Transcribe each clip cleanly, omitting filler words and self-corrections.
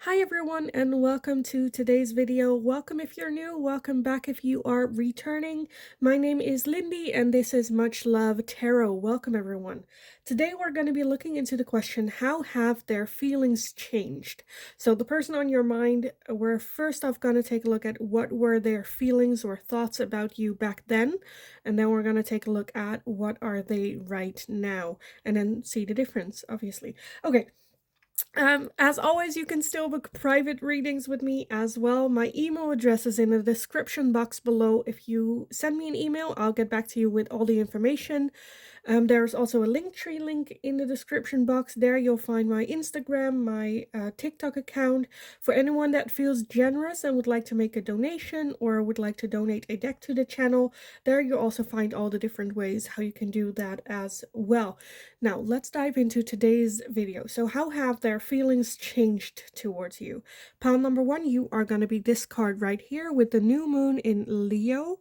Hi everyone and welcome to today's video. Welcome if you're new, welcome back if you are returning. My name is Lindy and this is Much Love Tarot. Welcome everyone. Today we're going to be looking into the question, how have their feelings changed? So the person on your mind, we're first off going to take a look at what were their feelings or thoughts about you back then, and then we're going to take a look at what are they right now and then see the difference, obviously. Okay. As always, you can still book private readings with me as well. My email address is in the description box below. If you send me an email, I'll get back to you with all the information. There's also a Linktree link in the description box. There you'll find my Instagram, my TikTok account. For anyone that feels generous and would like to make a donation or would like to donate a deck to the channel, there you'll also find all the different ways how you can do that as well. Now, let's dive into today's video. So how have their feelings changed towards you? Pile number one, you are going to be this card right here with the new moon in Leo.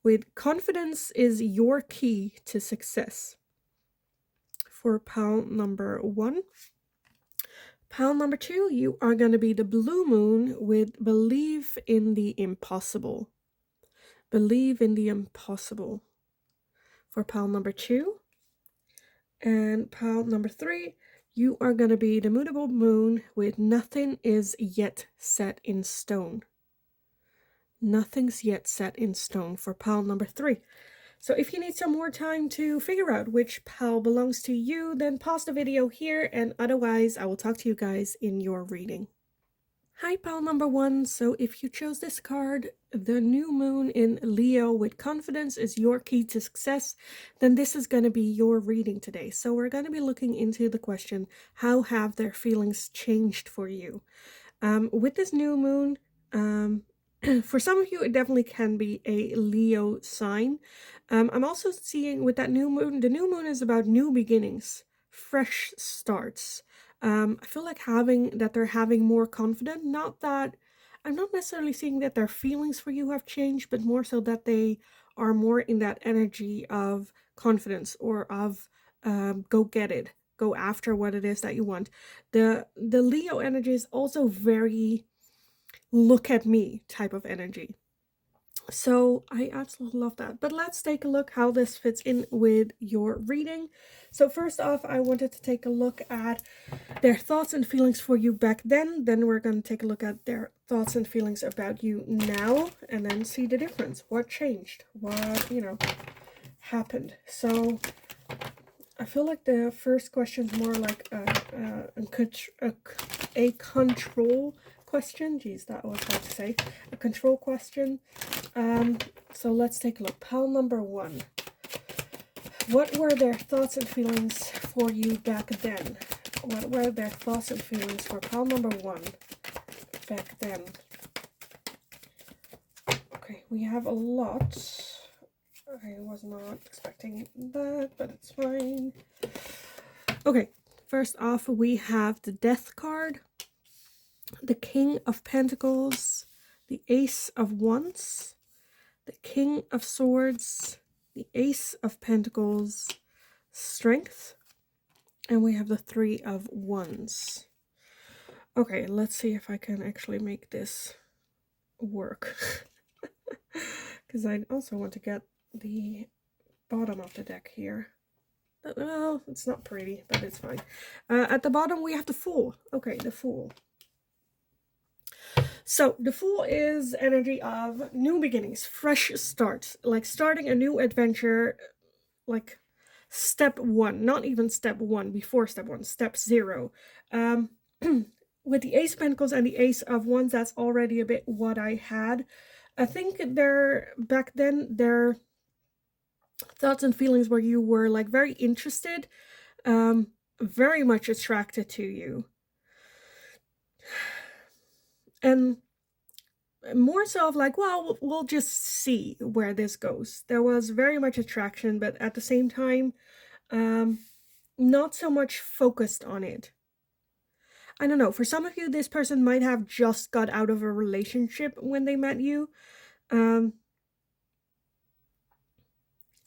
With confidence is your key to success. For pile number one. Pile number two, you are going to be the blue moon with believe in the impossible. Believe in the impossible. For pile number two. And pile number three, you are going to be the mutable moon with nothing is yet set in stone. Nothing's yet set in stone for pile number three. So if you need some more time to figure out which pile belongs to you, then pause the video here, and otherwise I will talk to you guys in your reading. Hi pile number one. So if you chose this card, the new moon in Leo with confidence is your key to success, then this is going to be your reading today. So we're going to be looking into the question, how have their feelings changed for you? With this new moon, for some of you, it definitely can be a Leo sign. I'm also seeing with that new moon, the new moon is about new beginnings, fresh starts. I feel like they're having more confidence. Not that I'm not necessarily seeing that their feelings for you have changed, but more so that they are more in that energy of confidence or of go get it, go after what it is that you want. The Leo energy is also very look at me type of energy. So I absolutely love that. But let's take a look how this fits in with your reading. So first off, I wanted to take a look at their thoughts and feelings for you back then. Then we're going to take a look at their thoughts and feelings about you now, and then see the difference. What changed? What, happened? So I feel like the first question is more like a control question. Geez, that was hard to say. A control question. So let's take a look. Pile number one. What were their thoughts and feelings for you back then? What were their thoughts and feelings for pile number one back then? Okay, we have a lot. I was not expecting that, but it's fine. Okay, first off, we have the Death card, the King of Pentacles, the Ace of Wands, the King of Swords, the Ace of Pentacles, Strength, and we have the Three of Wands. Okay, let's see if I can actually make this work. Because I also want to get the bottom of the deck here. Well, it's not pretty, but it's fine. At the bottom, we have the Fool. Okay, the Fool. So the Fool is energy of new beginnings, fresh starts, like starting a new adventure, like step one, not even step one, before step one, step zero. With the Ace of Pentacles and the Ace of Wands, that's already a bit what I had. I think back then, their thoughts and feelings where you were like very interested, very much attracted to you. And more so of like, well, we'll just see where this goes. There was very much attraction, but at the same time, not so much focused on it. I don't know. For some of you, this person might have just got out of a relationship when they met you.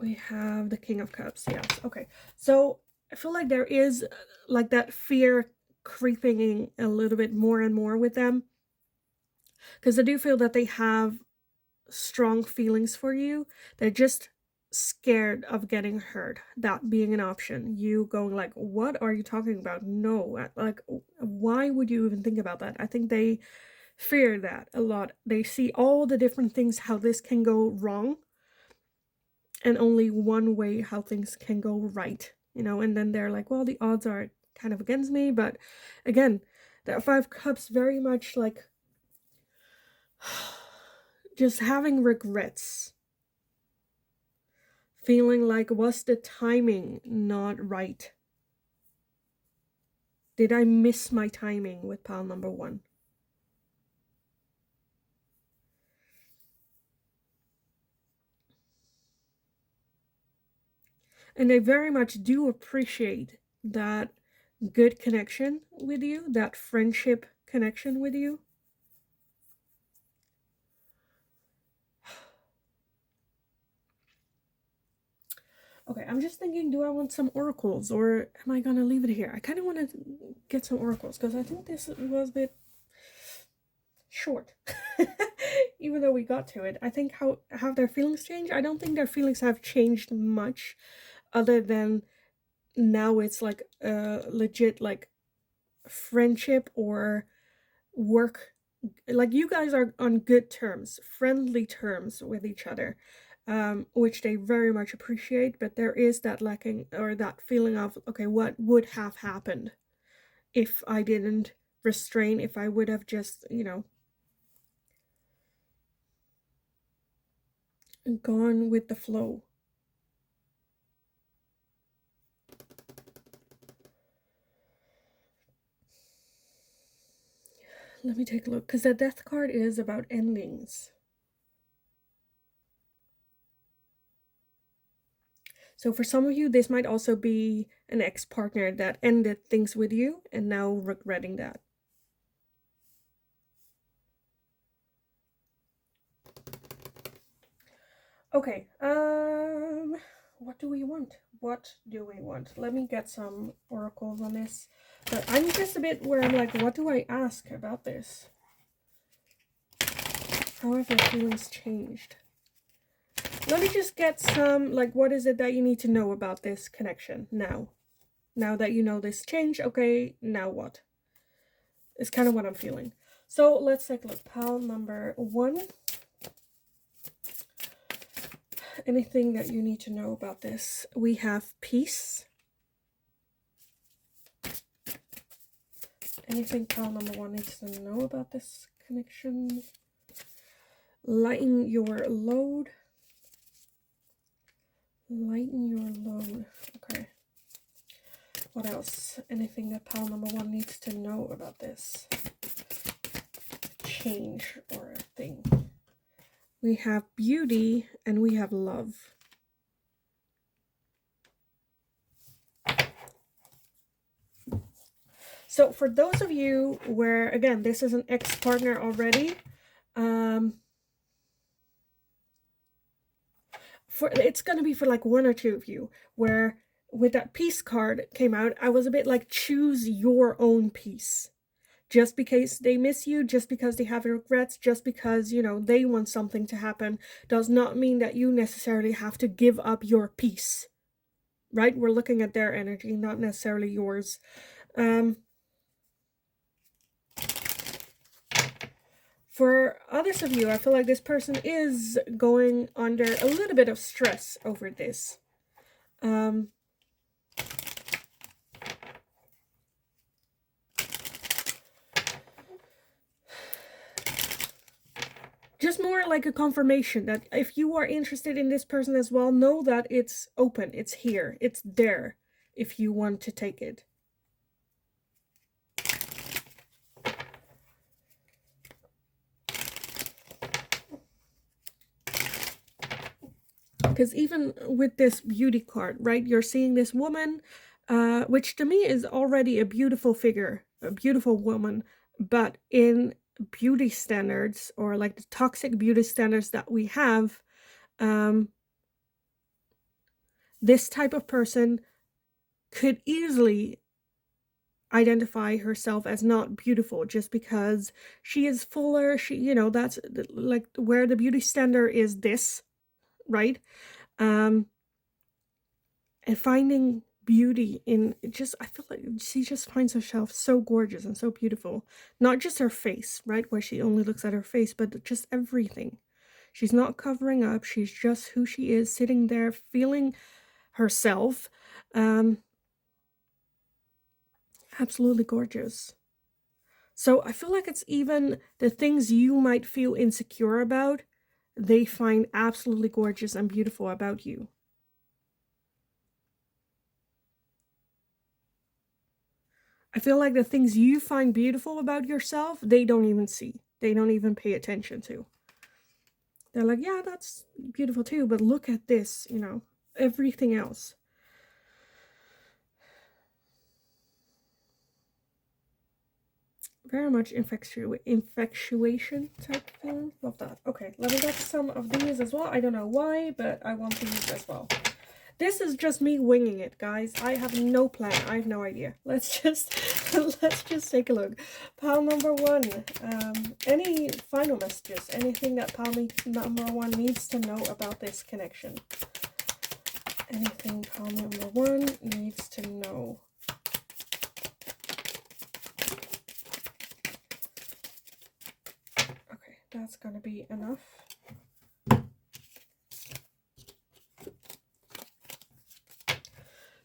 We have the King of Cups. Yes. Okay. So I feel like there is like that fear creeping in a little bit more and more with them, because I do feel that they have strong feelings for you. They're just scared of getting hurt, that being an option. You going like, what are you talking about? No, like, why would you even think about that? I think they fear that a lot. They see all the different things how this can go wrong, and only one way how things can go right, and then they're like, well, the odds are kind of against me. But again, that Five Cups very much like just having regrets, feeling like, was the timing not right? Did I miss my timing with pile number one? And I very much do appreciate that good connection with you, that friendship connection with you. Okay, I'm just thinking, do I want some oracles or am I gonna leave it here? I kind of want to get some oracles because I think this was a bit short. Even though we got to it, I think how have their feelings changed? I don't think their feelings have changed much, other than now it's like a legit like friendship or work. Like, you guys are on good terms, friendly terms with each other, which they very much appreciate. But there is that lacking, or that feeling of, okay, what would have happened if I didn't restrain, if I would have just, gone with the flow. Let me take a look, because the death card is about endings. So for some of you, this might also be an ex-partner that ended things with you and now regretting that. Okay, what do we want? What do we want? Let me get some oracles on this. But I'm just a bit where I'm like, what do I ask about this? How have your feelings changed? Let me just get some, like, what is it that you need to know about this connection now? Now that you know this change, okay, now what? It's kind of what I'm feeling. So let's take a look. Pile number one. Anything that you need to know about this? We have peace. Anything pile number one needs to know about this connection? Lighten your load. Lighten your load. Okay. What else? Anything that pile number one needs to know about this change or a thing? We have beauty and we have love. So for those of you where, again, this is an ex-partner already, it's going to be for like one or two of you, where with that peace card came out, I was a bit like, choose your own peace. Just because they miss you, just because they have regrets, just because, they want something to happen, does not mean that you necessarily have to give up your peace. Right? We're looking at their energy, not necessarily yours. For others of you, I feel like this person is going under a little bit of stress over this. Just more like a confirmation that if you are interested in this person as well, know that it's open, it's here, it's there if you want to take it. Because even with this beauty card, right, you're seeing this woman, which to me is already a beautiful figure, a beautiful woman, but in beauty standards, or like the toxic beauty standards that we have, this type of person could easily identify herself as not beautiful just because she is fuller. She, you know, that's like where the beauty standard is this, right? Um, and finding beauty in just, I feel like she just finds herself so gorgeous and so beautiful. Not just her face, right? Where she only looks at her face, but just everything. She's not covering up. She's just who she is, sitting there feeling herself. Um, Absolutely gorgeous. So I feel like it's even the things you might feel insecure about, they find absolutely gorgeous and beautiful about you. I feel like the things you find beautiful about yourself, they don't even see. They don't even pay attention to. They're like, yeah, that's beautiful too, but look at this, you know, everything else. Very much infatuation type thing. Love that. Okay, let me get some of these as well. I don't know why, but I want these as well. This is just me winging it, guys. I have no plan. I have no idea. Let's just take a look. Pile number one. Any final messages? Anything that pile number one needs to know about this connection? Anything pile number one needs to know? Okay, that's gonna be enough.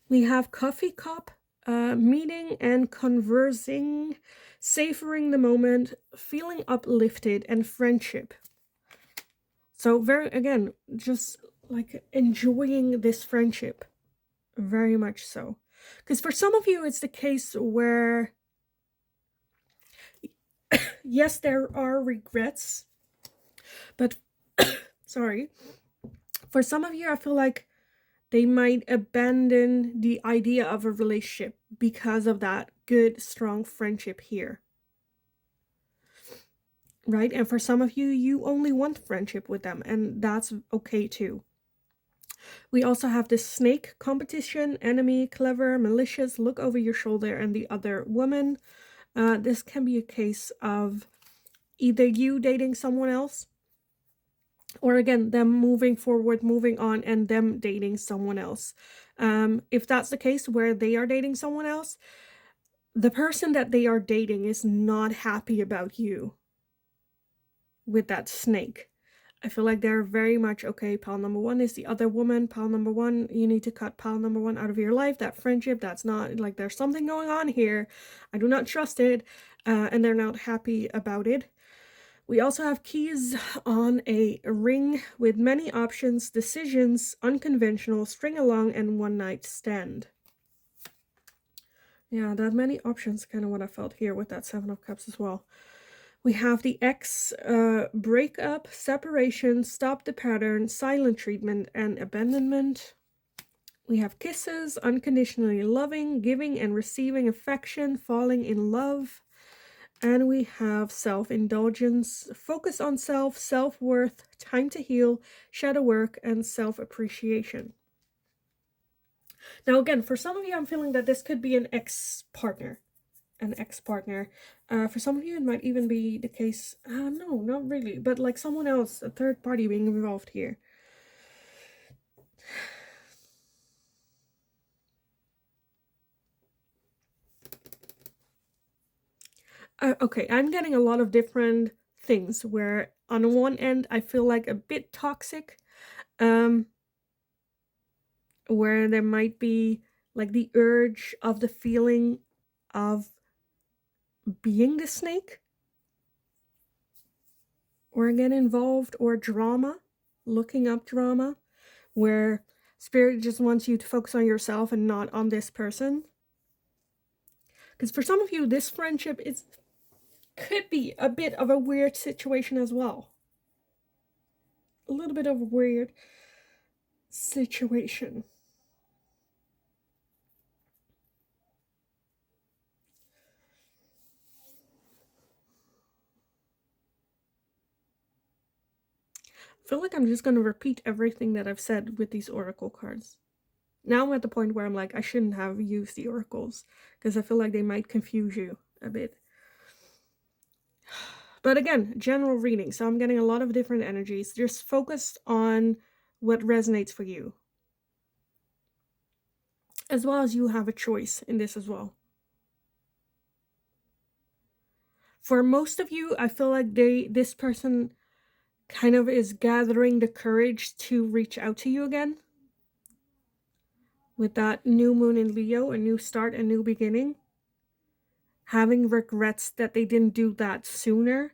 We have coffee cup, meeting and conversing, savoring the moment, feeling uplifted, and friendship. So again, just like enjoying this friendship, very much so. Because for some of you, it's the case where, yes, there are regrets, but sorry, for some of you, I feel like they might abandon the idea of a relationship because of that good, strong friendship here. Right? And for some of you, you only want friendship with them, and that's okay too. We also have this snake competition, enemy, clever, malicious, look over your shoulder, and the other woman. This can be a case of either you dating someone else, or again, them moving forward, moving on, and them dating someone else. If that's the case where they are dating someone else, the person that they are dating is not happy about you with that snake. I feel like they're very much, okay, pile number one is the other woman. Pile number one, you need to cut pile number one out of your life. That friendship, that's not, like, there's something going on here. I do not trust it. And they're not happy about it. We also have keys on a ring with many options, decisions, unconventional, string along, and one night stand. Yeah, that many options, kind of what I felt here with that Seven of Cups as well. We have the X, breakup, separation, stop the pattern, silent treatment, and abandonment. We have kisses, unconditionally loving, giving and receiving affection, falling in love. And we have self-indulgence, focus on self, self-worth, time to heal, shadow work, and self-appreciation. Now, again, for some of you, I'm feeling that this could be an ex-partner. For some of you, it might even be the case, no, not really, but like someone else, a third party being involved here. Okay, I'm getting a lot of different things where on one end, I feel like a bit toxic, where there might be like the urge of the feeling of being the snake, or get involved, or drama, looking up drama, where spirit just wants you to focus on yourself and not on this person. Because for some of you, this friendship could be a bit of a weird situation as well. A little bit of a weird situation. I feel like I'm just going to repeat everything that I've said with these oracle cards. Now I'm at the point where I'm like, I shouldn't have used the oracles because I feel like they might confuse you a bit. But again, general reading. So I'm getting a lot of different energies. Just focused on what resonates for you. As well as you have a choice in this as well. For most of you, I feel like this person kind of is gathering the courage to reach out to you again. With that new moon in Leo, a new start, a new beginning. Having regrets that they didn't do that sooner.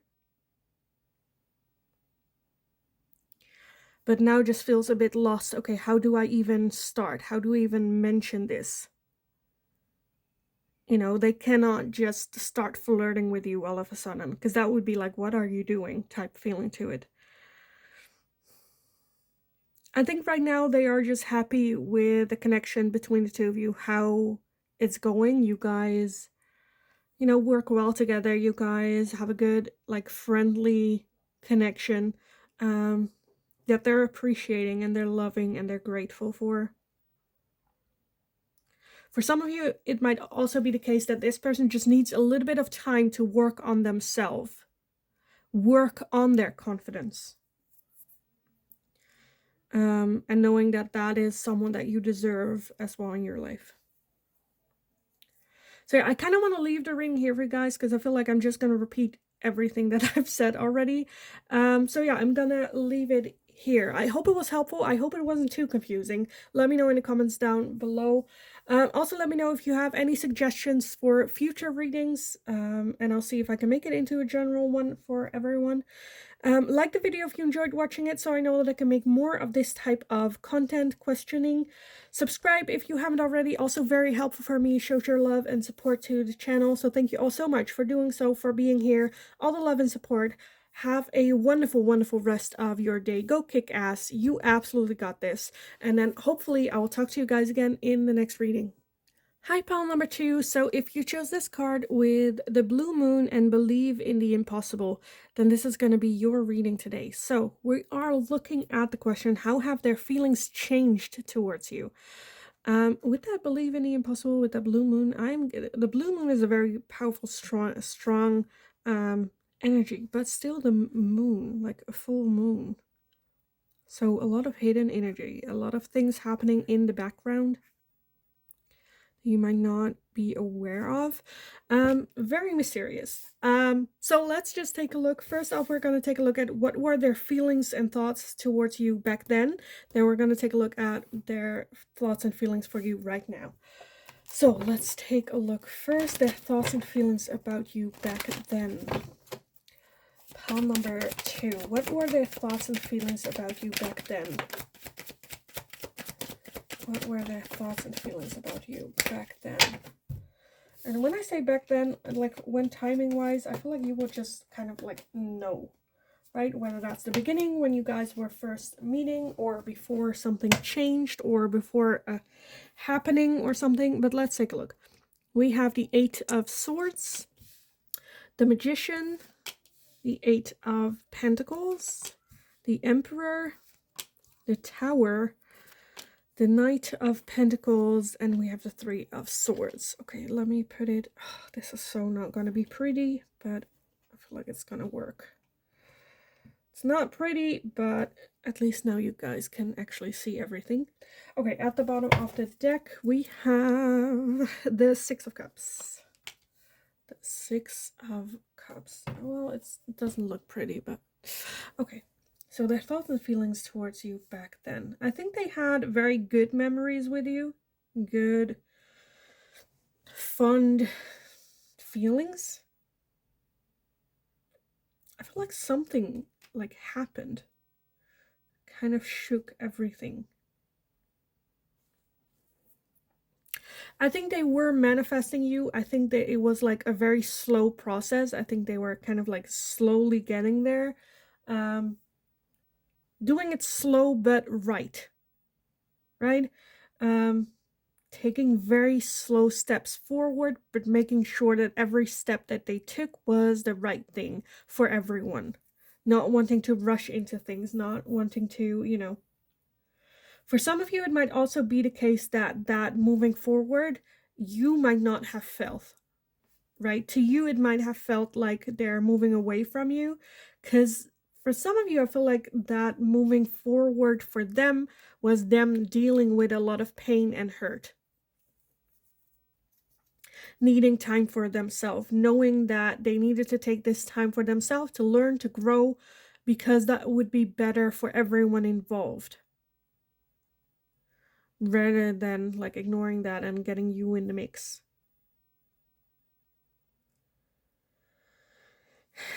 But now just feels a bit lost. Okay, how do I even start? How do I even mention this? You know, they cannot just start flirting with you all of a sudden, because that would be like, what are you doing type feeling to it. I think right now they are just happy with the connection between the two of you, how it's going. You guys, you know, work well together. You guys have a good, like, friendly connection that they're appreciating and they're loving and they're grateful for. For some of you, it might also be the case that this person just needs a little bit of time to work on themselves, work on their confidence. And knowing that that is someone that you deserve as well in your life. So yeah, I kind of want to leave the reading here for you guys because I feel like I'm just going to repeat everything that I've said already. So yeah, I'm going to leave it here. I hope it was helpful. I hope it wasn't too confusing. Let me know in the comments down below. Also, let me know if you have any suggestions for future readings, and I'll see if I can make it into a general one for everyone. Like the video if you enjoyed watching it, so I know that I can make more of this type of content questioning. Subscribe if you haven't already, also very helpful for me, shows your love and support to the channel, so thank you all so much for doing so, for being here, all the love and support. Have a wonderful, wonderful rest of your day. Go kick ass. You absolutely got this. And then hopefully I will talk to you guys again in the next reading. Hi, pile number 2. So if you chose this card with the blue moon and believe in the impossible, then this is going to be your reading today. So we are looking at the question, how have their feelings changed towards you? With that believe in the impossible, with that blue moon, the blue moon is a very powerful, strong energy, but still the moon, like a full moon. So a lot of hidden energy, a lot of things happening in the background you might not be aware of. Very mysterious. So let's just take a look. First off, we're going to take a look at what were their feelings and thoughts towards you back then. Then we're going to take a look at their thoughts and feelings for you right now. So let's take a look first. Their thoughts and feelings about you back then. Pile number 2. What were their thoughts and feelings about you back then? What were their thoughts and feelings about you back then? And when I say back then, like when timing-wise, I feel like you would just kind of like know, right? Whether that's the beginning when you guys were first meeting, or before something changed, or before a happening or something. But let's take a look. We have the 8 of Swords, the Magician, the 8 of Pentacles, the Emperor, the Tower, the Knight of Pentacles, and we have the 3 of Swords. Okay, let me put it. Oh, this is so not going to be pretty, but I feel like it's going to work. It's not pretty, but at least now you guys can actually see everything. Okay, at the bottom of the deck, we have the 6 of Cups. The 6 of Cups. Well, it doesn't look pretty, but okay. So their thoughts and feelings towards you back then. I think they had very good memories with you. Good, fond feelings. I feel like something like happened. Kind of shook everything. I think they were manifesting you. I think that it was like a very slow process. I think they were kind of like slowly getting there. Doing it slow but right, taking very slow steps forward, but making sure that every step that they took was the right thing for everyone, not wanting to rush into things, not wanting to, you know, For some of you, it might also be the case that moving forward, you might not have felt, right? To you, it might have felt like they're moving away from you. Because for some of you, I feel like that moving forward for them was them dealing with a lot of pain and hurt, needing time for themselves, knowing that they needed to take this time for themselves to learn, to grow, because that would be better for everyone involved, rather than like ignoring that and getting you in the mix.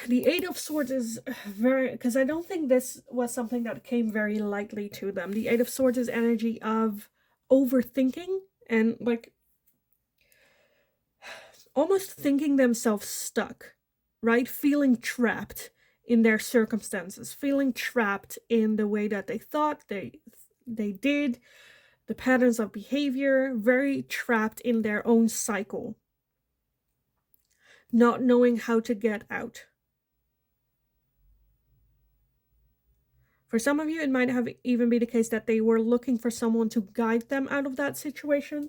The Eight of Swords is very, because I don't think this was something that came very lightly to them. The Eight of Swords is energy of overthinking and like almost thinking themselves stuck, right? Feeling trapped in their circumstances, feeling trapped in the way that they thought they did, the patterns of behavior, very trapped in their own cycle, not knowing how to get out. For some of you, it might have even be the case that they were looking for someone to guide them out of that situation.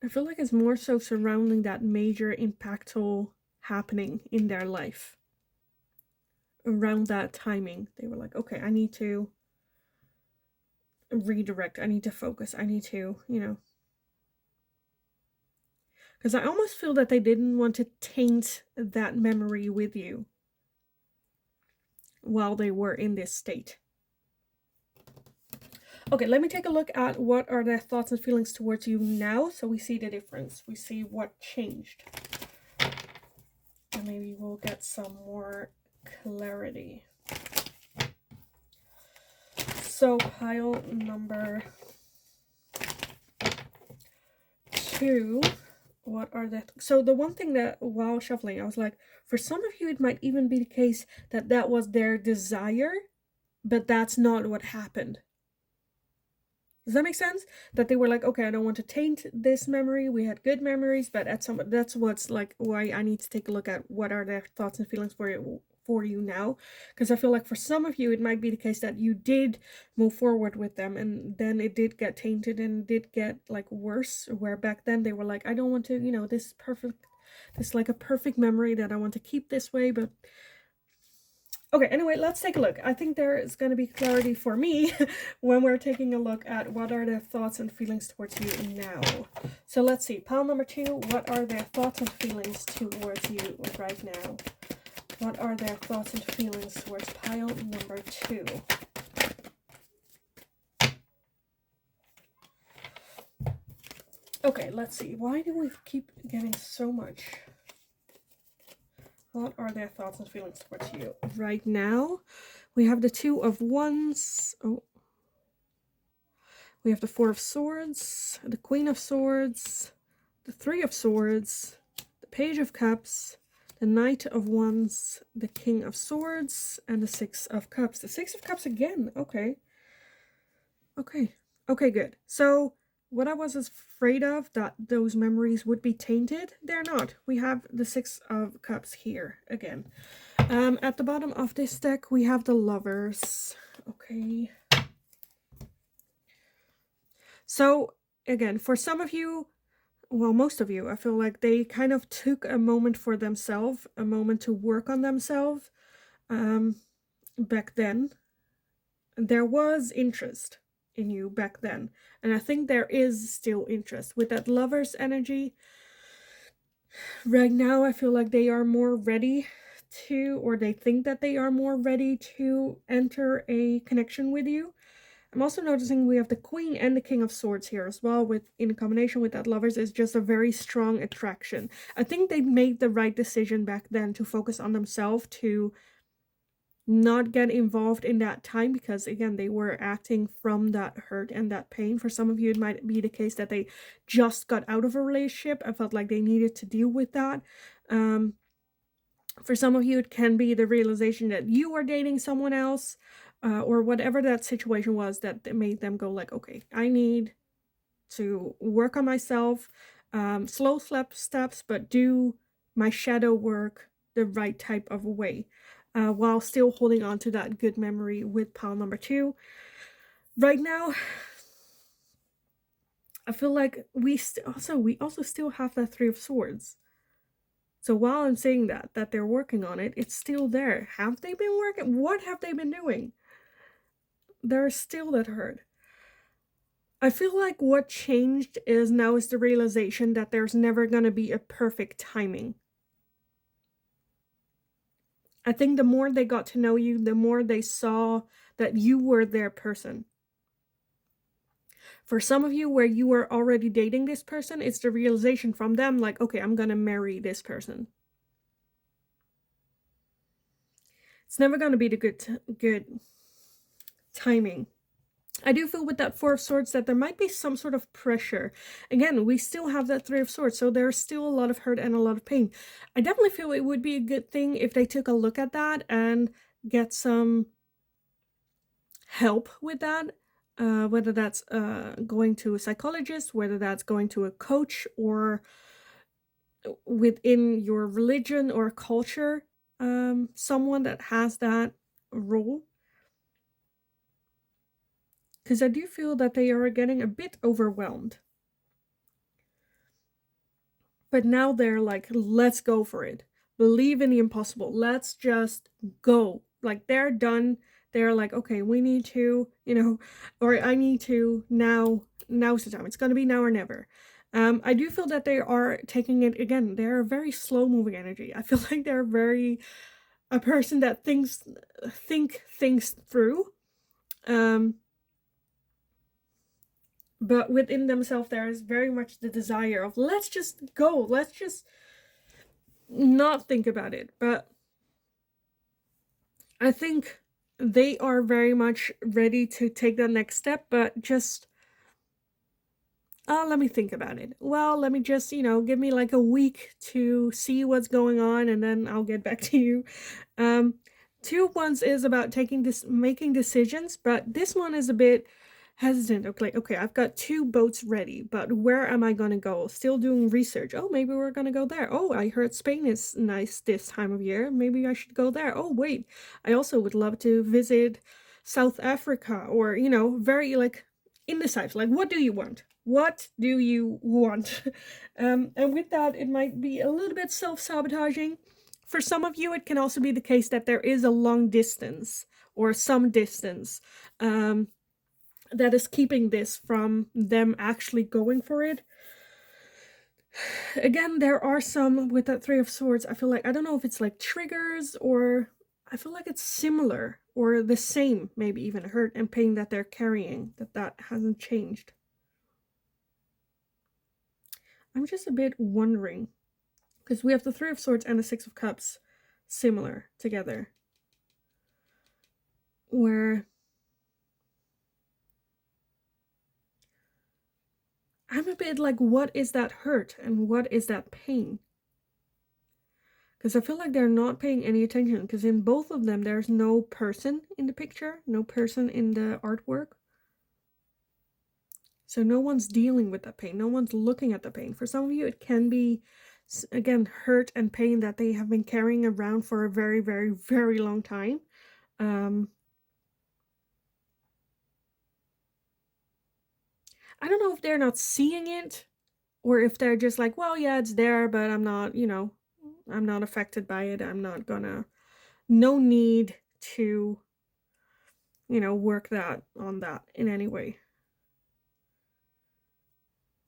I feel like it's more so surrounding that major impactful happening in their life. Around that timing, they were like, okay, I need to redirect, I need to focus, I need to, because I almost feel that they didn't want to taint that memory with you while they were in this state. Okay, let me take a look at what are their thoughts and feelings towards you now, so we see the difference. We see what changed. And maybe we'll get some more clarity. So pile number 2, what are the... So the one thing that while shuffling, I was like, for some of you, it might even be the case that that was their desire, but that's not what happened. Does that make sense? That they were like, okay, I don't want to taint this memory. We had good memories, but that's what's like why I need to take a look at what are their thoughts and feelings for you now. Because I feel like for some of you, it might be the case that you did move forward with them, and then it did get tainted and did get like worse. Where back then they were like, I don't want to, this perfect, this like a perfect memory that I want to keep this way, but. Okay, anyway, let's take a look. I think there is going to be clarity for me when we're taking a look at what are their thoughts and feelings towards you now. So let's see. Pile number 2, what are their thoughts and feelings towards you right now? What are their thoughts and feelings towards pile number 2? Okay, let's see. Why do we keep getting so much? What are their thoughts and feelings towards you right now? We have the 2 of Wands. Oh. We have the 4 of Swords, the Queen of Swords, the 3 of Swords, the Page of Cups, the Knight of Wands, the King of Swords, and the 6 of Cups. The 6 of Cups again. Okay. Okay, good. So what I was afraid of, that those memories would be tainted, they're not. We have the 6 of Cups here again. At the bottom of this deck, we have the Lovers. Okay. So again, for some of you, well, most of you, I feel like they kind of took a moment for themselves, a moment to work on themselves. Back then, there was interest in you back then, and I think there is still interest with that Lover's energy. Right now, I feel like they are more ready to, or they think that they are more ready to enter a connection with you. I'm also noticing we have the Queen and the King of Swords here as well, with in combination with that Lovers is just a very strong attraction. I think they made the right decision back then to focus on themselves, to not get involved in that time, because again, they were acting from that hurt and that pain. For some of you, it might be the case that they just got out of a relationship and felt like they needed to deal with that. For some of you, it can be the realization that you are dating someone else, or whatever that situation was that made them go like, okay, I need to work on myself, Slow steps, but do my shadow work the right type of way, while still holding on to that good memory with pile number 2. Right now, I feel like we also still have that 3 of Swords. So while I'm saying that they're working on it, it's still there. Have they been working? What have they been doing? There's still that hurt. I feel like what changed is the realization that there's never gonna be a perfect timing. I think the more they got to know you, the more they saw that you were their person. For some of you, where you were already dating this person, it's the realization from them, like, okay, I'm gonna marry this person. It's never gonna be the good timing. I do feel with that 4 of Swords that there might be some sort of pressure. Again, we still have that 3 of Swords, so there's still a lot of hurt and a lot of pain. I definitely feel it would be a good thing if they took a look at that and get some help with that. Whether that's going to a psychologist, whether that's going to a coach, or within your religion or culture, someone that has that role. Because I do feel that they are getting a bit overwhelmed. But now they're like, let's go for it. Believe in the impossible. Let's just go. Like, they're done. They're like, okay, we need to, or I need to now's the time. It's going to be now or never. I do feel that they are taking it, again, they're a very slow moving energy. I feel like they're a person that think things through. But within themselves, there is very much the desire of, let's just go. Let's just not think about it. But I think they are very much ready to take the next step, but just, let me think about it. Well, let me just, give me like a week to see what's going on, and then I'll get back to you. 2 of Wands is about making decisions, but this one is a bit hesitant. Okay, I've got 2 boats ready, but where am I gonna go? Still doing research. Oh, maybe we're gonna go there. Oh, I heard Spain is nice this time of year. Maybe I should go there. Oh, wait, I also would love to visit South Africa, or, very like indecisive. Like, what do you want? What do you want? And with that, it might be a little bit self-sabotaging. For some of you, it can also be the case that there is a long distance or some distance that is keeping this from them actually going for it. Again, there are some with that 3 of Swords. I feel like, I don't know if it's like triggers, or I feel like it's similar or the same, maybe even hurt and pain that they're carrying, that hasn't changed. I'm just a bit wondering, because we have the 3 of Swords and the 6 of Cups similar together, where I'm a bit like, what is that hurt and what is that pain? Because I feel like they're not paying any attention, because in both of them, there's no person in the picture, no person in the artwork. So no one's dealing with that pain. No one's looking at the pain. For some of you, it can be, again, hurt and pain that they have been carrying around for a very, very, very long time. I don't know if they're not seeing it, or if they're just like, well, yeah, it's there, but I'm not, I'm not affected by it. I'm not gonna, no need to, work on that in any way.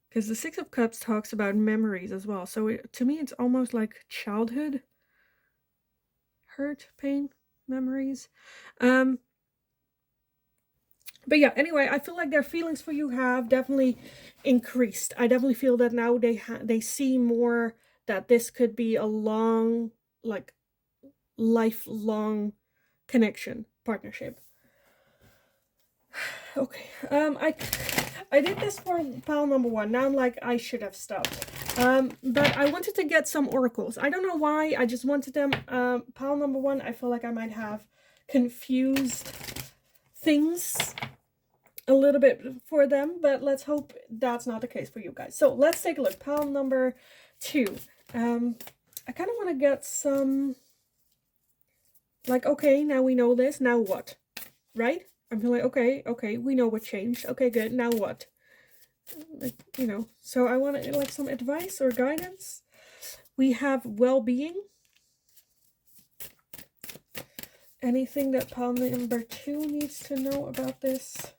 Because the 6 of Cups talks about memories as well. So to me, it's almost like childhood hurt, pain, memories. But yeah, anyway, I feel like their feelings for you have definitely increased. I definitely feel that now they see more that this could be a long, like, lifelong connection, partnership. Okay, I did this for pile number 1. Now I'm like, I should have stopped. But I wanted to get some oracles. I don't know why. I just wanted them. Pile number 1, I feel like I might have confused things. a little bit for them, but let's hope that's not the case for you guys. So let's take a look. Pile number 2. I kind of want to get some, like, okay, now we know this, now what? Right? I'm feeling like, okay, we know what changed. Okay, good, now what? Like, you know, so I want to, like, some advice or guidance. We have well-being. Anything that pile number 2 needs to know about this?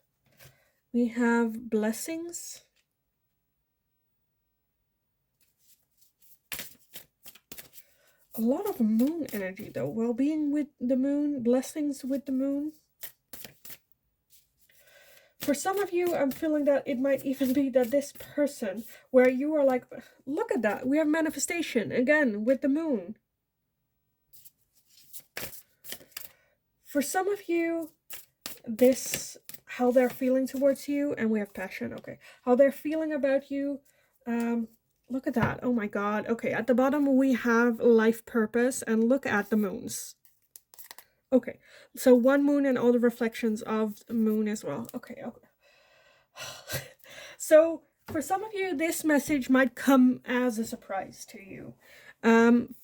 We have blessings. A lot of moon energy, though. Well-being with the moon, blessings with the moon. For some of you, I'm feeling that it might even be that this person, where you are like, look at that, we have manifestation, again, with the moon. For some of you, this, how they're feeling towards you, and we have passion, okay. How they're feeling about you, look at that, oh my god. Okay, at the bottom we have life purpose, and look at the moons. Okay, so one moon and all the reflections of the moon as well. Okay. So for some of you, this message might come as a surprise to you.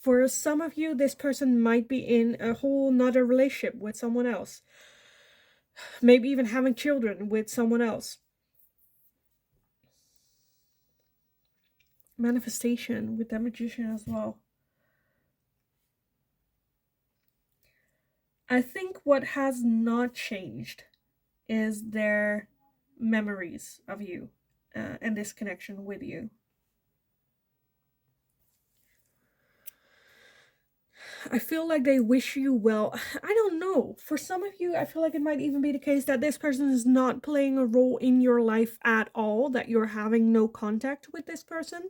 For some of you, this person might be in a whole nother relationship with someone else. Maybe even having children with someone else. Manifestation with that magician as well. I think what has not changed is their memories of you and this connection with you. I feel like they wish you well. I don't know. For some of you, I feel like it might even be the case that this person is not playing a role in your life at all, that you're having no contact with this person.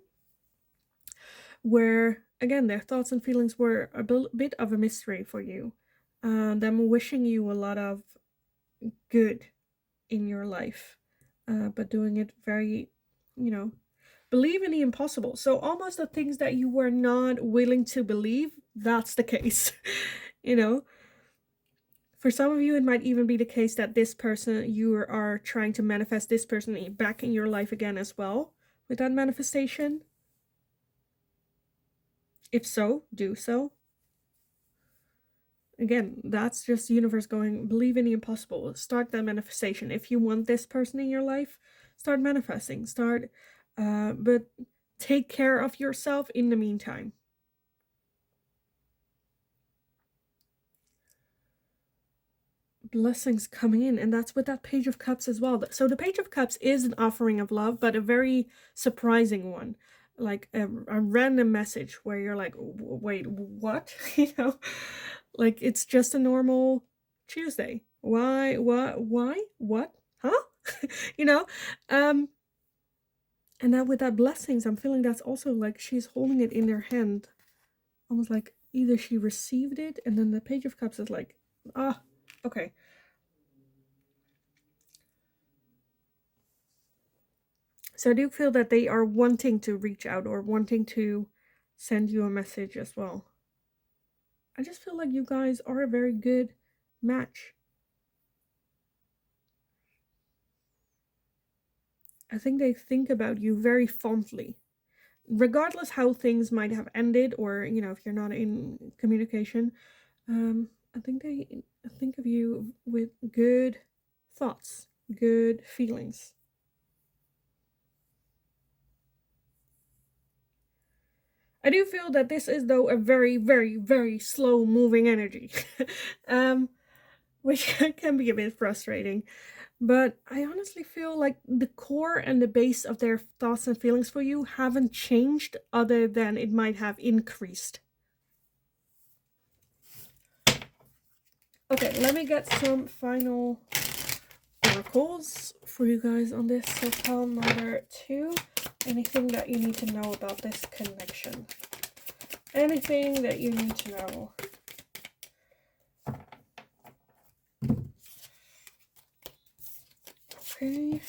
Where, again, their thoughts and feelings were a bit of a mystery for you. Them wishing you a lot of good in your life, but doing it very, you know, believe in the impossible. So almost the things that you were not willing to believe, that's the case. You know, for some of you, it might even be the case that this person, you are trying to manifest this person back in your life again as well with that manifestation. If so, do so. Again, that's just the universe going, believe in the impossible. Start that manifestation. If you want this person in your life, start manifesting. But take care of yourself in the meantime. Blessings coming in, and that's with that Page of Cups as well. So the Page of Cups is an offering of love, but a very surprising one. Like a random message where you're like, wait, what? You know, like it's just a normal Tuesday. Why? What? Huh? You know? And now with that blessings, I'm feeling that's also like she's holding it in her hand. Almost like either she received it, and then the Page of Cups is like, okay. So I do feel that they are wanting to reach out or wanting to send you a message as well. I just feel like you guys are a very good match. I think they think about you very fondly. Regardless how things might have ended, or, you know, if you're not in communication, I think they think of you with good thoughts, good feelings. I do feel that this is, though, a very, very, very slow moving energy, which can be a bit frustrating. But I honestly feel like the core and the base of their thoughts and feelings for you haven't changed, other than it might have increased. Okay, let me get some final oracles for you guys on this. So pile number 2. Anything that you need to know about this connection. Anything that you need to know. Okay.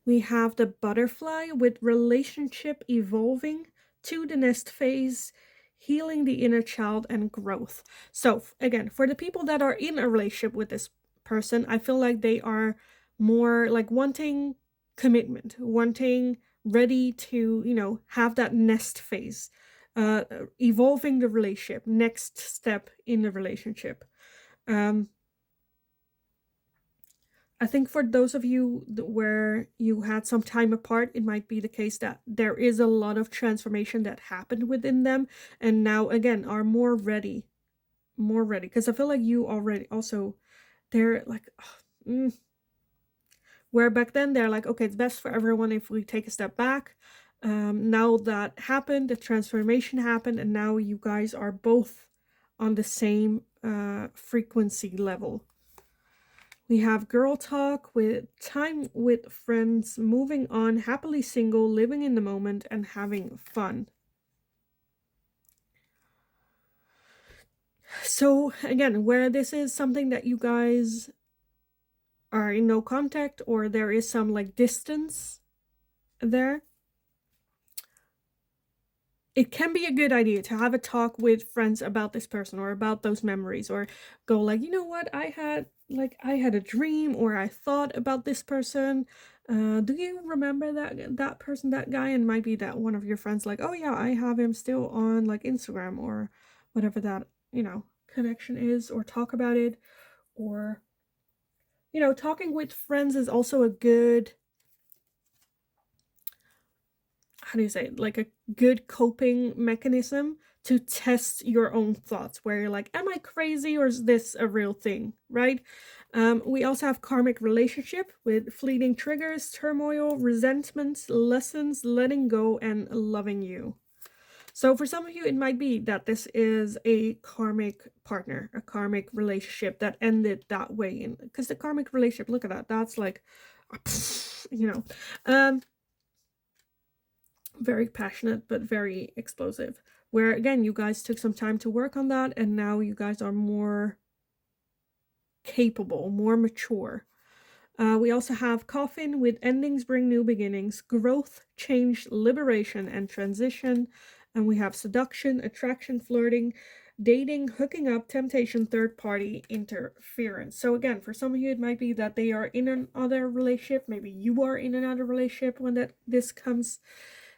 We have the butterfly with relationship evolving to the nest phase, healing the inner child, and growth. So again, for the people that are in a relationship with this person, I feel like they are more like wanting commitment, wanting ready to, have that nest phase, evolving the relationship, next step in the relationship. Um, I think for those of you where you had some time apart, it might be the case that there is a lot of transformation that happened within them, and now again are more ready. Because I feel like you already also, they're like, where back then they're like, okay, it's best for everyone if we take a step back. Now that happened, the transformation happened, and now you guys are both on the same frequency level. We have girl talk with time with friends, moving on, happily single, living in the moment, and having fun. So again, where this is something that you guys are in no contact, or there is some like distance there, it can be a good idea to have a talk with friends about this person or about those memories, or go like, you know what, I had a dream, or I thought about this person. Do you remember that person, that guy? And might be that one of your friends like, oh yeah, I have him still on like Instagram or whatever that, connection is, or talk about it. Or, talking with friends is also a good, how do you say it, like a good coping mechanism to test your own thoughts, where you're like, am I crazy or is this a real thing, right? We also have karmic relationship with fleeting triggers, turmoil, resentments, lessons, letting go, and loving you. So for some of you, it might be that this is a karmic partner, a karmic relationship that ended that way. And because the karmic relationship, look at that, that's like, you know, very passionate but very explosive, where again you guys took some time to work on that, and now you guys are more capable, more mature. We also have coffin with endings bring new beginnings, growth, change, liberation, and transition. And we have seduction, attraction, flirting, dating, hooking up, temptation, third party interference. So again, for some of you, it might be that they are in another relationship. Maybe you are in another relationship when this comes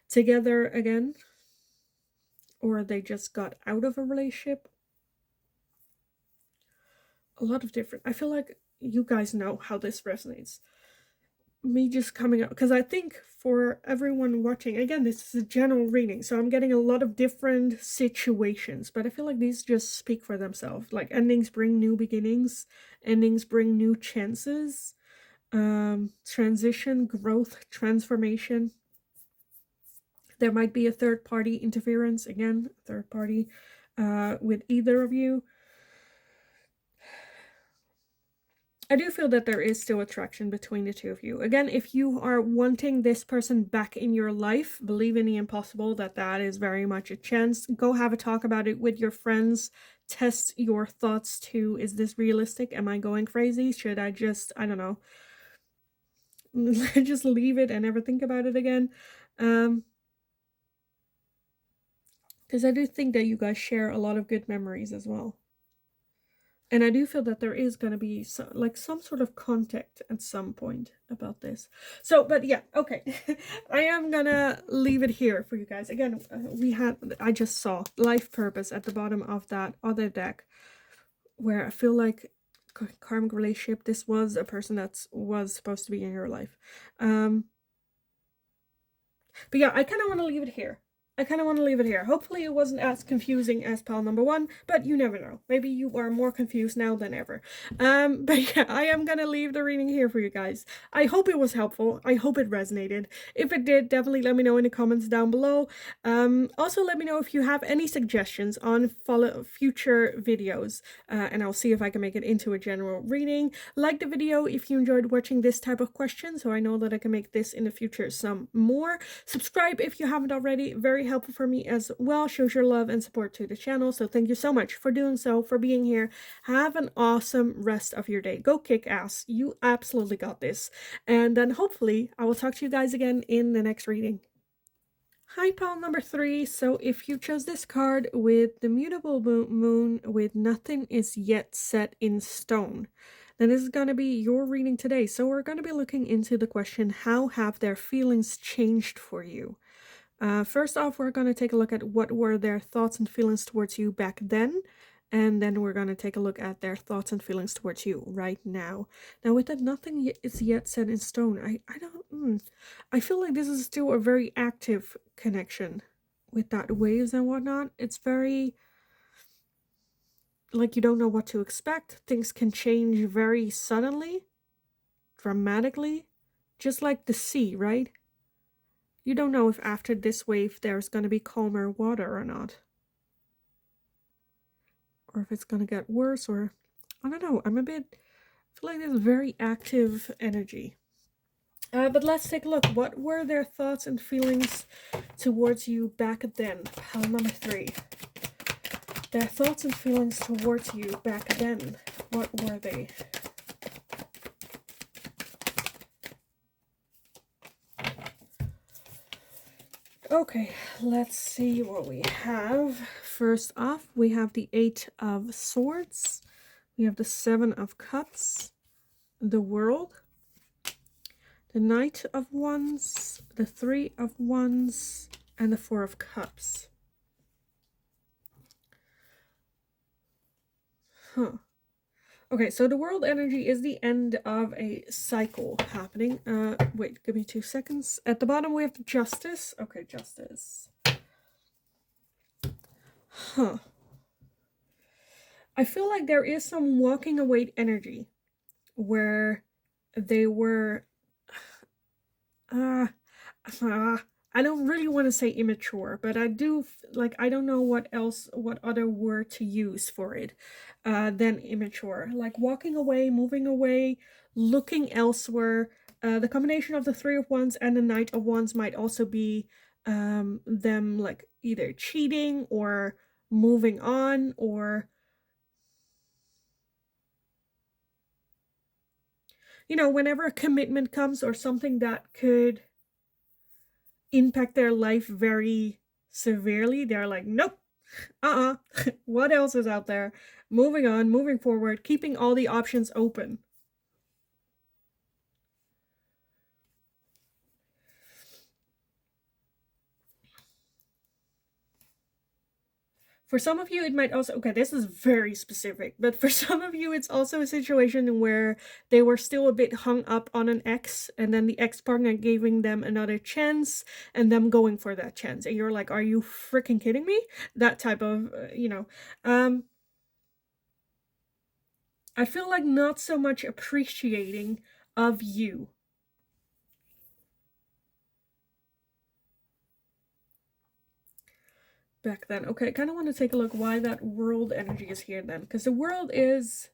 together again, or they just got out of a relationship. A lot of different, I feel like you guys know how this resonates. Me just coming out, because I think for everyone watching, again, this is a general reading, so I'm getting a lot of different situations, but I feel like these just speak for themselves. Like, endings bring new beginnings, endings bring new chances, transition, growth, transformation. There might be a third party interference, again, third party with either of you. I do feel that there is still attraction between the two of you. Again, if you are wanting this person back in your life, believe in the impossible, that is very much a chance. Go have a talk about it with your friends. Test your thoughts too. Is this realistic? Am I going crazy? Should I just, I don't know, just leave it and never think about it again? Because I do think that you guys share a lot of good memories as well. And I do feel that there is going to be some sort of contact at some point about this. So, but yeah, okay. I am going to leave it here for you guys. Again, I just saw life purpose at the bottom of that other deck, where I feel like karmic relationship, this was a person that was supposed to be in your life. But yeah, I kind of want to leave it here. Hopefully it wasn't as confusing as pile number 1, but you never know. Maybe you are more confused now than ever. But yeah, I am gonna leave the reading here for you guys. I hope it was helpful. I hope it resonated. If it did, definitely let me know in the comments down below. Also, let me know if you have any suggestions on future videos, and I'll see if I can make it into a general reading. Like the video if you enjoyed watching this type of question, so I know that I can make this in the future some more. Subscribe if you haven't already. Very helpful for me as well. Shows your love and support to the channel. So thank you so much for doing so, for being here. Have an awesome rest of your day. Go kick ass. You absolutely got this. And then hopefully I will talk to you guys again in the next reading. Hi, pile number 3. So if you chose this card with the mutable moon with nothing is yet set in stone, then this is going to be your reading today. So we're going to be looking into the question, how have their feelings changed for you? First off, we're going to take a look at what were their thoughts and feelings towards you back then. And then we're going to take a look at their thoughts and feelings towards you right now. Now, with that, nothing is yet set in stone. I feel like this is still a very active connection with that waves and whatnot. It's very, like, you don't know what to expect. Things can change very suddenly, dramatically, just like the sea, right? You don't know if after this wave there's going to be calmer water or not. Or if it's going to get worse, or I don't know. I feel like there's very active energy. But let's take a look. What were their thoughts and feelings towards you back then? Pile number 3. Their thoughts and feelings towards you back then. What were they? Okay, let's see what we have. First off, we have the 8 of Swords. We have the 7 of Cups, the World, the Knight of Wands, the 3 of Wands, and the 4 of Cups. Okay, so the world energy is the end of a cycle happening. Wait, give me 2 seconds. At the bottom we have the Justice. Okay, Justice. I feel like there is some walking away energy where they were I don't really want to say immature, but I do, like, I don't know what other word to use for it than immature. Like walking away, moving away, looking elsewhere. The combination of the 3 of Wands and the Knight of Wands might also be them like either cheating or moving on, or whenever a commitment comes or something that could impact their life very severely, they're like, nope, what else is out there? Moving on, moving forward, keeping all the options open. For some of you, it might also, okay, this is very specific, but for some of you, it's also a situation where they were still a bit hung up on an ex, and then the ex-partner giving them another chance, and them going for that chance. And you're like, are you freaking kidding me? That type of, I feel like not so much appreciating of you. Back then. Okay, I kind of want to take a look why that world energy is here then. Because the world is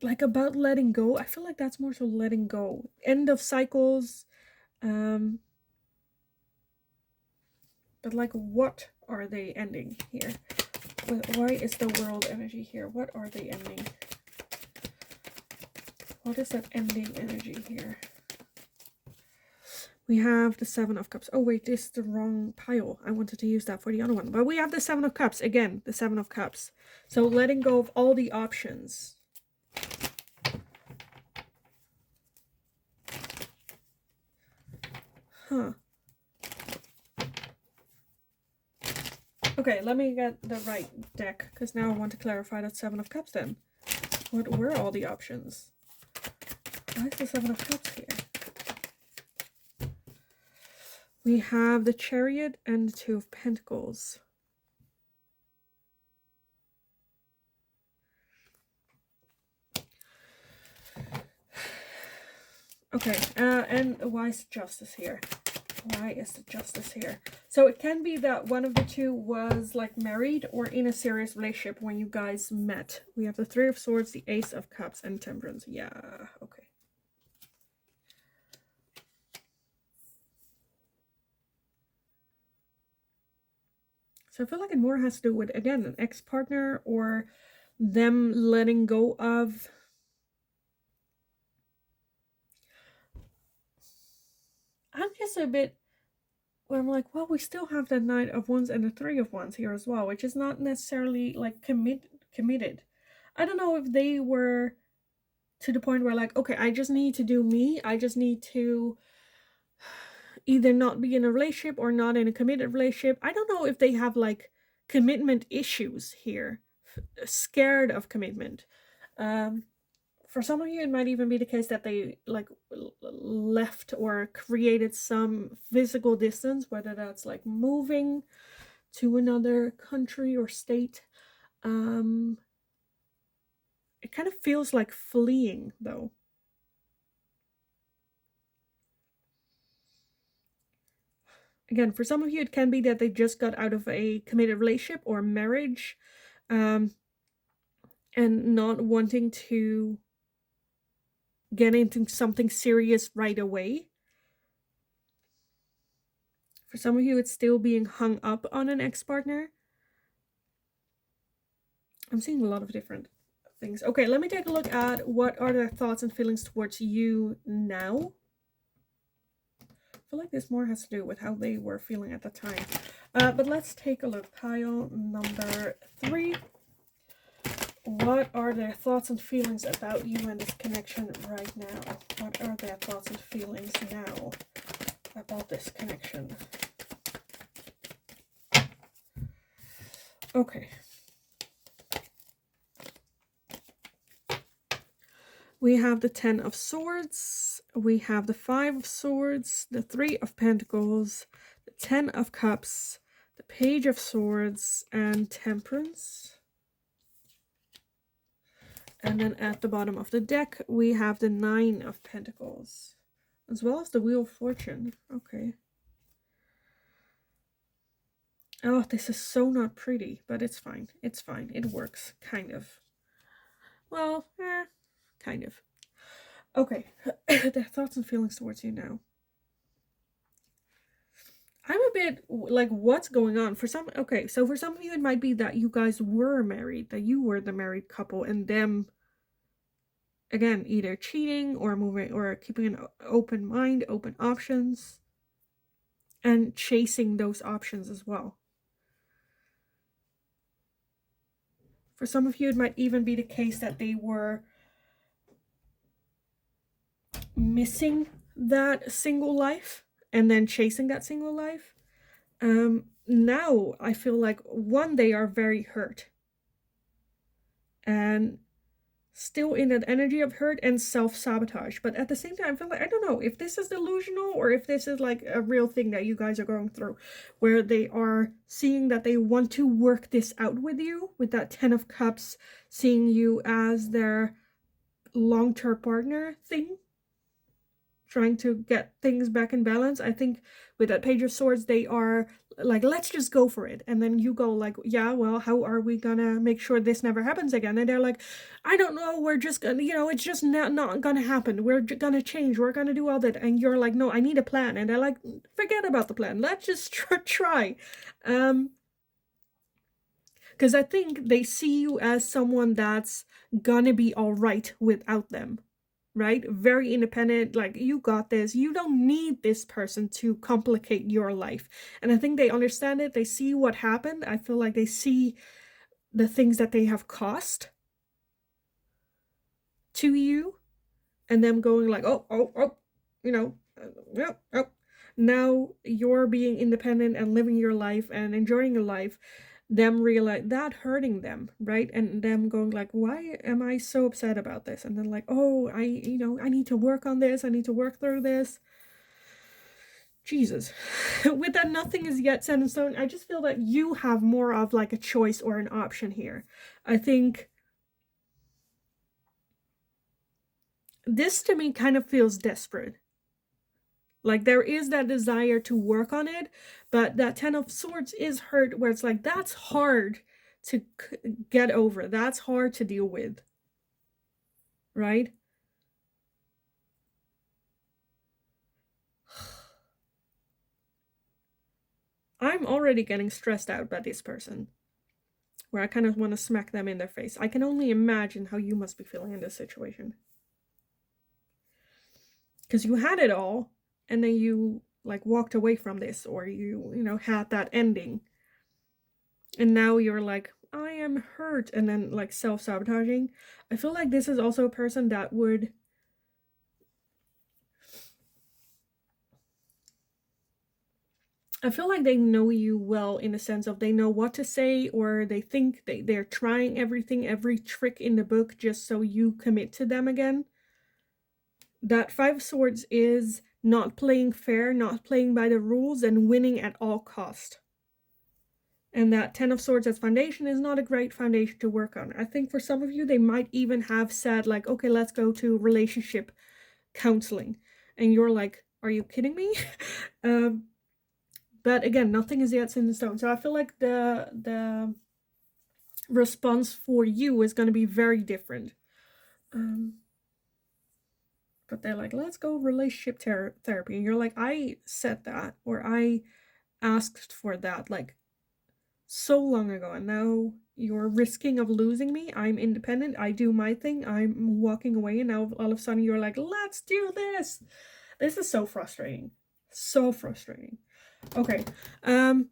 like about letting go. I feel like that's more so letting go. End of cycles. But like, what are they ending here? Why is the world energy here? What are they ending? What is that ending energy here? We have the 7 of Cups. Oh, wait, this is the wrong pile. I wanted to use that for the other one. But we have the 7 of Cups. Again, the 7 of Cups. So letting go of all the options. Okay, let me get the right deck, because now I want to clarify that 7 of Cups then. What were all the options? Why is the 7 of Cups here? We have the Chariot and the 2 of Pentacles. Okay, and why is Justice here? Why is the Justice here? So it can be that one of the two was like married or in a serious relationship when you guys met. We have the 3 of Swords, the Ace of Cups, and Temperance. Yeah, okay. So I feel like it more has to do with, again, an ex-partner or them letting go of... I'm just a bit where I'm like, well, we still have the Knight of Wands and the 3 of Wands here as well, which is not necessarily like committed. I don't know if they were to the point where like, okay, I just need to do me. I just need to either not be in a relationship or not in a committed relationship. I don't know if they have like commitment issues here, scared of commitment. Um, for some of you, it might even be the case that they like left or created some physical distance, whether that's like moving to another country or state. It kind of feels like fleeing, though. Again, for some of you, it can be that they just got out of a committed relationship or marriage, and not wanting to get into something serious right away. For some of you, it's still being hung up on an ex-partner. I'm seeing a lot of different things. Okay, let me take a look at what are their thoughts and feelings towards you now. I feel like this more has to do with how they were feeling at the time. But let's take a look. Pile number 3. What are their thoughts and feelings about you and this connection right now? What are their thoughts and feelings now about this connection? Okay. We have the 10 of Swords. We have the 5 of Swords, the 3 of Pentacles, the 10 of Cups, the Page of Swords, and Temperance. And then at the bottom of the deck, we have the 9 of Pentacles, as well as the Wheel of Fortune. Okay. Oh, this is so not pretty, but it's fine. It's fine. It works, kind of. Well, kind of. Okay, their thoughts and feelings towards you now. I'm a bit like, what's going on? For some, okay, so for some of you, it might be that you guys were married, that you were the married couple, and them, again, either cheating or moving or keeping an open mind, open options, and chasing those options as well. For some of you, it might even be the case that they were missing that single life and then chasing that single life. Now I feel like, one, they are very hurt and still in that energy of hurt and self-sabotage, but at the same time I feel like, I don't know if this is delusional or if this is like a real thing that you guys are going through, where they are seeing that they want to work this out with you, with that 10 of Cups, seeing you as their long-term partner thing, trying to get things back in balance. I think with that Page of Swords, they are like, let's just go for it. And then you go like, yeah, well, how are we gonna make sure this never happens again? And they're like, I don't know, we're just gonna, it's just not gonna happen. We're gonna change, we're gonna do all that. And you're like, no, I need a plan. And they're like, forget about the plan, let's just try. Because I think they see you as someone that's gonna be all right without them. Right? Very independent, like, you got this. You don't need this person to complicate your life. And I think they understand it. They see what happened. I feel like they see the things that they have cost to you, and them going like, oh, now you're being independent and living your life and enjoying your life. Them realize that hurting them, right? And them going like, why am I so upset about this? And then like, oh, I need to work on this, I need to work through this. Jesus. With that nothing is yet set in stone, I just feel that you have more of like a choice or an option here. I think this to me kind of feels desperate. Like, there is that desire to work on it, but that 10 of Swords is hurt, where it's like, that's hard to get over. That's hard to deal with. Right? I'm already getting stressed out by this person, where I kind of want to smack them in their face. I can only imagine how you must be feeling in this situation. Because you had it all, and then you like walked away from this, or you had that ending, and now you're like, I am hurt, and then like self-sabotaging. I feel like this is also a person that would I feel like they know you well in the sense of they know what to say, or they think they're trying everything, every trick in the book just so you commit to them again. That Five of Swords is not playing fair, not playing by the rules, and winning at all cost. And that Ten of Swords as foundation is not a great foundation to work on. I think for some of you, they might even have said like, okay, let's go to relationship counseling. And you're like, are you kidding me? But again, nothing is yet set in stone. So I feel like the response for you is going to be very different. But they're like, let's go relationship therapy. And you're like, I said that, or I asked for that like so long ago, and now you're risking of losing me. I'm independent. I do my thing. I'm walking away, and now all of a sudden you're like, let's do this. This is so frustrating. So frustrating. Okay. I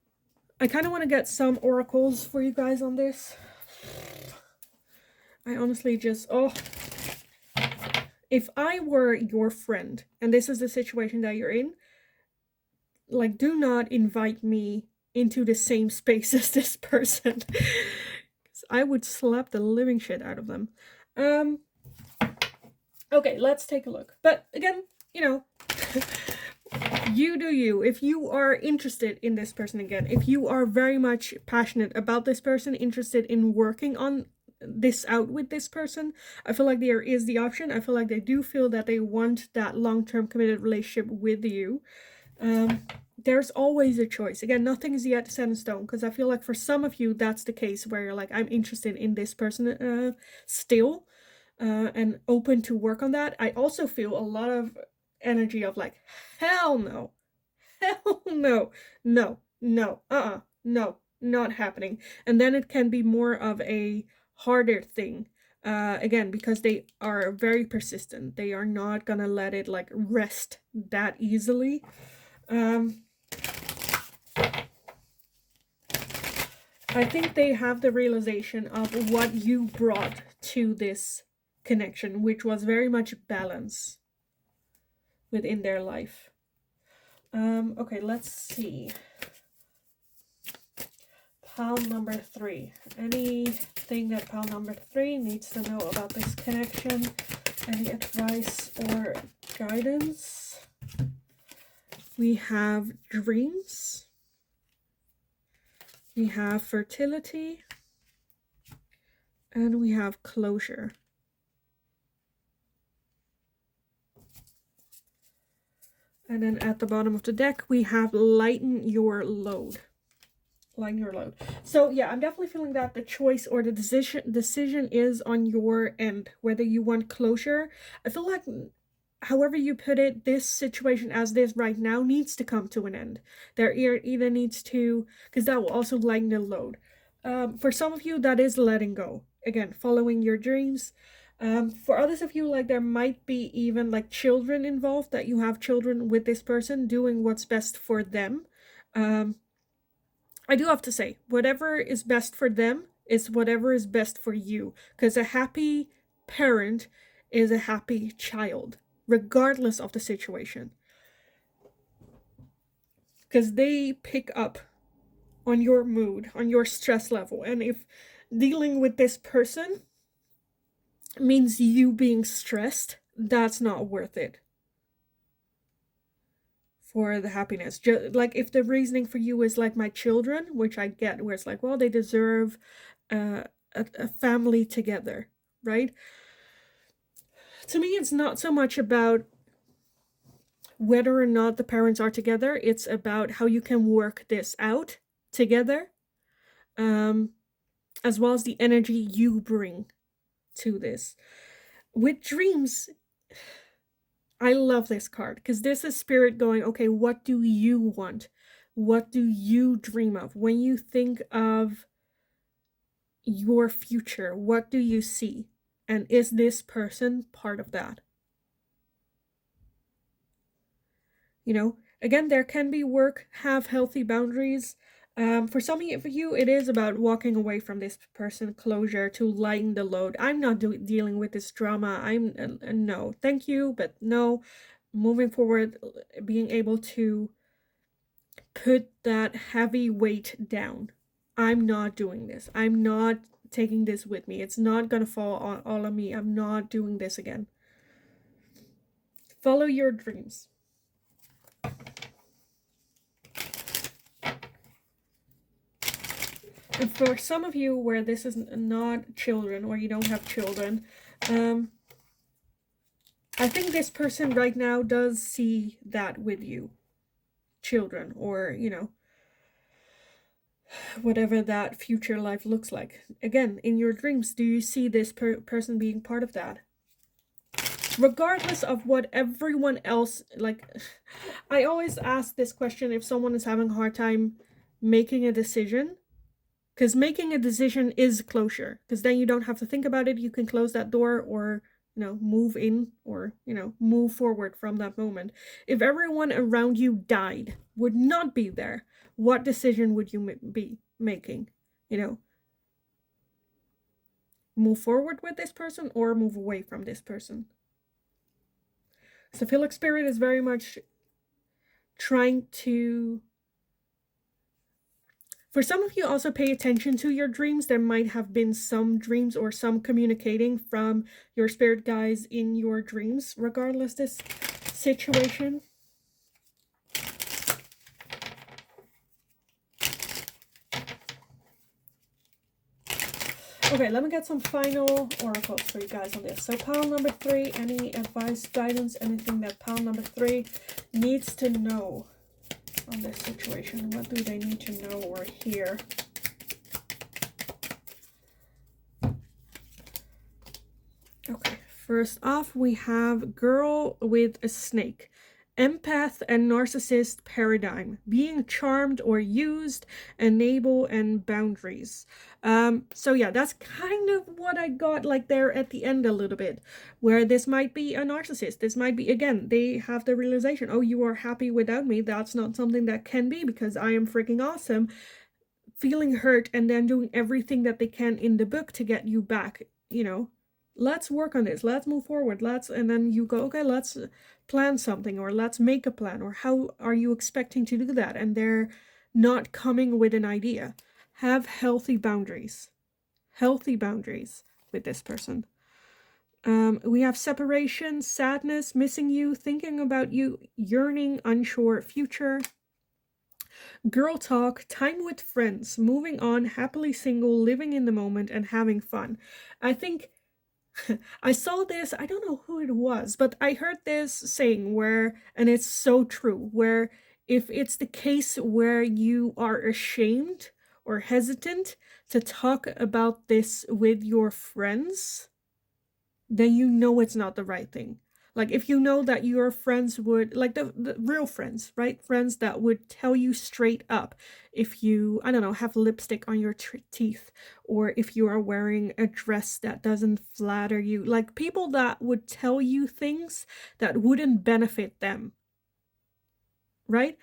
kind of want to get some oracles for you guys on this. I honestly just, if I were your friend and this is the situation that you're in, like, do not invite me into the same space as this person. I would slap the living shit out of them. Okay, let's take a look. But again, you know, you do you. If you are interested in this person again, if you are very much passionate about this person, interested in working on this out with this person, I feel like there is the option. I feel like they do feel that they want that long-term committed relationship with you. There's always a choice. Again, nothing is yet set in stone, because I feel like for some of you that's the case where you're like, I'm interested in this person still, and open to work on that. I also feel a lot of energy of like, hell no, hell no, no, no, no, not happening. And then it can be more of a harder thing, again, because they are very persistent. They are not gonna let it like rest that easily. I think they have the realization of what you brought to this connection, which was very much balance within their life. Okay, let's see. Pile number 3. Anything that pile number 3 needs to know about this connection? Any advice or guidance? We have dreams. We have fertility. And we have closure. And then at the bottom of the deck, we have lighten your load. Lighten your load. So yeah, I'm definitely feeling that the choice or the decision is on your end, whether you want closure. I feel like however you put it, this situation as this right now needs to come to an end. There either needs to, because that will also lighten the load. For some of you, that is letting go. Again, following your dreams. For others of you, like there might be even like children involved, that you have children with this person, doing what's best for them. I do have to say, whatever is best for them is whatever is best for you, because a happy parent is a happy child, regardless of the situation. Because they pick up on your mood, on your stress level. And if dealing with this person means you being stressed, that's not worth it for the happiness. Just like if the reasoning for you is like my children, which I get, where it's like, well, they deserve a family together, right? To me, it's not so much about whether or not the parents are together. It's about how you can work this out together, as well as the energy you bring to this. With dreams, I love this card, because this is spirit going, okay, what do you want? What do you dream of? When you think of your future, what do you see? And is this person part of that? You know, again, there can be work, have healthy boundaries. For some of you, it is about walking away from this person, closure, to lighten the load. I'm not dealing with this drama. I'm no, thank you, but no. Moving forward, being able to put that heavy weight down. I'm not doing this. I'm not taking this with me. It's not gonna fall on all on me. I'm not doing this again. Follow your dreams. And for some of you where this is not children, or you don't have children, I think this person right now does see that with you. Children, or, whatever that future life looks like. Again, in your dreams, do you see this person being part of that? Regardless of what everyone else, like, I always ask this question if someone is having a hard time making a decision. Because making a decision is closure. Because then you don't have to think about it. You can close that door, or, move in, or, move forward from that moment. If everyone around you died, would not be there, what decision would you be making? Move forward with this person or move away from this person? So Philic Spirit is very much trying to... For some of you, also pay attention to your dreams. There might have been some dreams or some communicating from your spirit guides in your dreams, regardless this situation. Okay, let me get some final oracles for you guys on this. So pile number 3, any advice, guidance, anything that pile number 3 needs to know on this situation. What do they need to know or hear? Okay, first off, we have girl with a snake. Empath and narcissist paradigm. Being charmed or used, enable, and boundaries. So yeah, that's kind of what I got like there at the end a little bit. Where this might be a narcissist. This might be, again, they have the realization, oh, you are happy without me. That's not something that can be because I am freaking awesome. Feeling hurt and then doing everything that they can in the book to get you back, let's work on this, let's move forward, and then you go, okay, let's plan something, or let's make a plan, or how are you expecting to do that? And they're not coming with an idea. Have healthy boundaries with this person. We have separation, sadness, missing you, thinking about you, yearning, unsure future. Girl talk, time with friends, moving on, happily single, living in the moment, and having fun. I think I saw this, I don't know who it was, but I heard this saying where, and it's so true, where if it's the case where you are ashamed or hesitant to talk about this with your friends, then you know it's not the right thing. Like, if you know that your friends would, like the real friends, right? Friends that would tell you straight up if you, I don't know, have lipstick on your teeth, or if you are wearing a dress that doesn't flatter you. Like, people that would tell you things that wouldn't benefit them, right?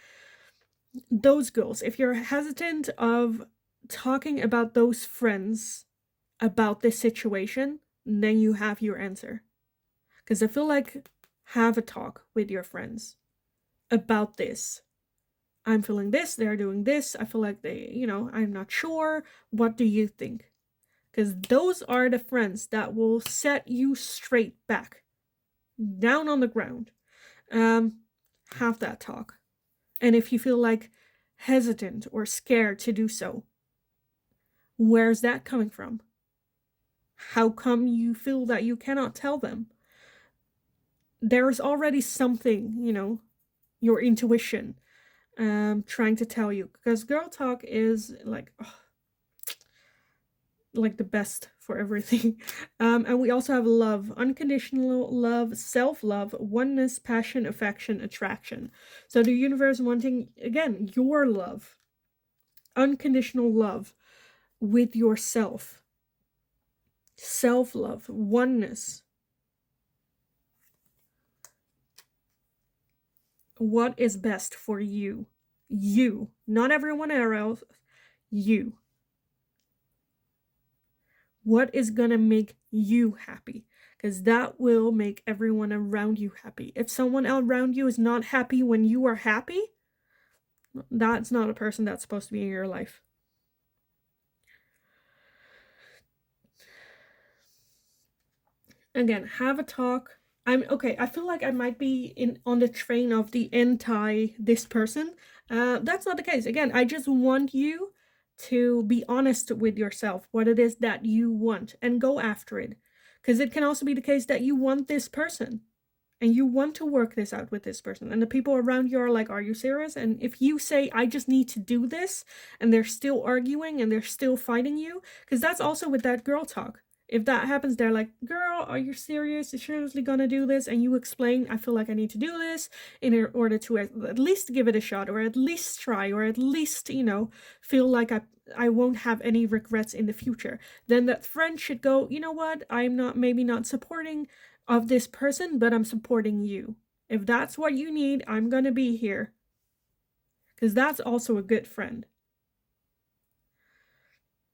Those girls, if you're hesitant of talking about those friends about this situation, then you have your answer. Because I feel like, have a talk with your friends about this. I'm feeling this, they're doing this, I feel like they, I'm not sure. What do you think? Because those are the friends that will set you straight back, down on the ground. Have that talk. And if you feel like hesitant or scared to do so, where's that coming from? How come you feel that you cannot tell them? There's already something, your intuition trying to tell you, because girl talk is like the best for everything. And we also have love, unconditional love, self-love, oneness, passion, affection, attraction. So the universe wanting, again, your love, unconditional love with yourself, self-love, oneness. What is best for you? You, not everyone else, you. What is gonna make you happy? Because that will make everyone around you happy. If someone around you is not happy when you are happy, that's not a person that's supposed to be in your life. Again, have a talk. I feel like I might be on the train of the anti this person. That's not the case. Again, I just want you to be honest with yourself, what it is that you want, and go after it. Because it can also be the case that you want this person and you want to work this out with this person, and the people around you are like, are you serious? And if you say, I just need to do this, and they're still arguing and they're still fighting you, because that's also with that girl talk. If that happens, they're like, girl, are you serious? You're seriously gonna do this? And you explain, I feel like I need to do this in order to at least give it a shot, or at least try, or at least, feel like I won't have any regrets in the future. Then that friend should go, you know what? I'm not, maybe not supporting of this person, but I'm supporting you. If that's what you need, I'm gonna be here. Because that's also a good friend.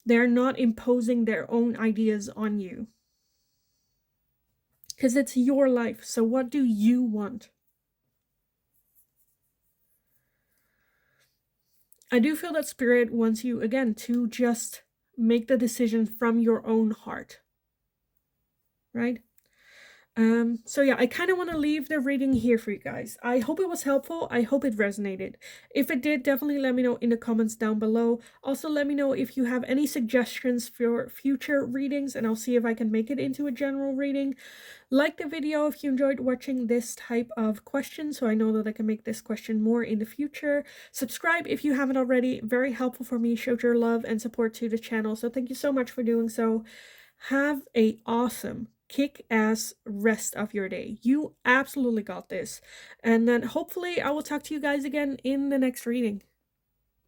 They're not imposing their own ideas on you. Because it's your life. So what do you want? I do feel that Spirit wants you, again, to just make the decision from your own heart. Right? So yeah, I kind of want to leave the reading here for you guys. I hope it was helpful. I hope it resonated. If it did, definitely let me know in the comments down below. Also, let me know if you have any suggestions for future readings, and I'll see if I can make it into a general reading. Like the video if you enjoyed watching this type of question, so I know that I can make this question more in the future. Subscribe if you haven't already. Very helpful for me. Showed your love and support to the channel, so thank you so much for doing so. Have a awesome kick-ass rest of your day. You absolutely got this. And then hopefully I will talk to you guys again in the next reading.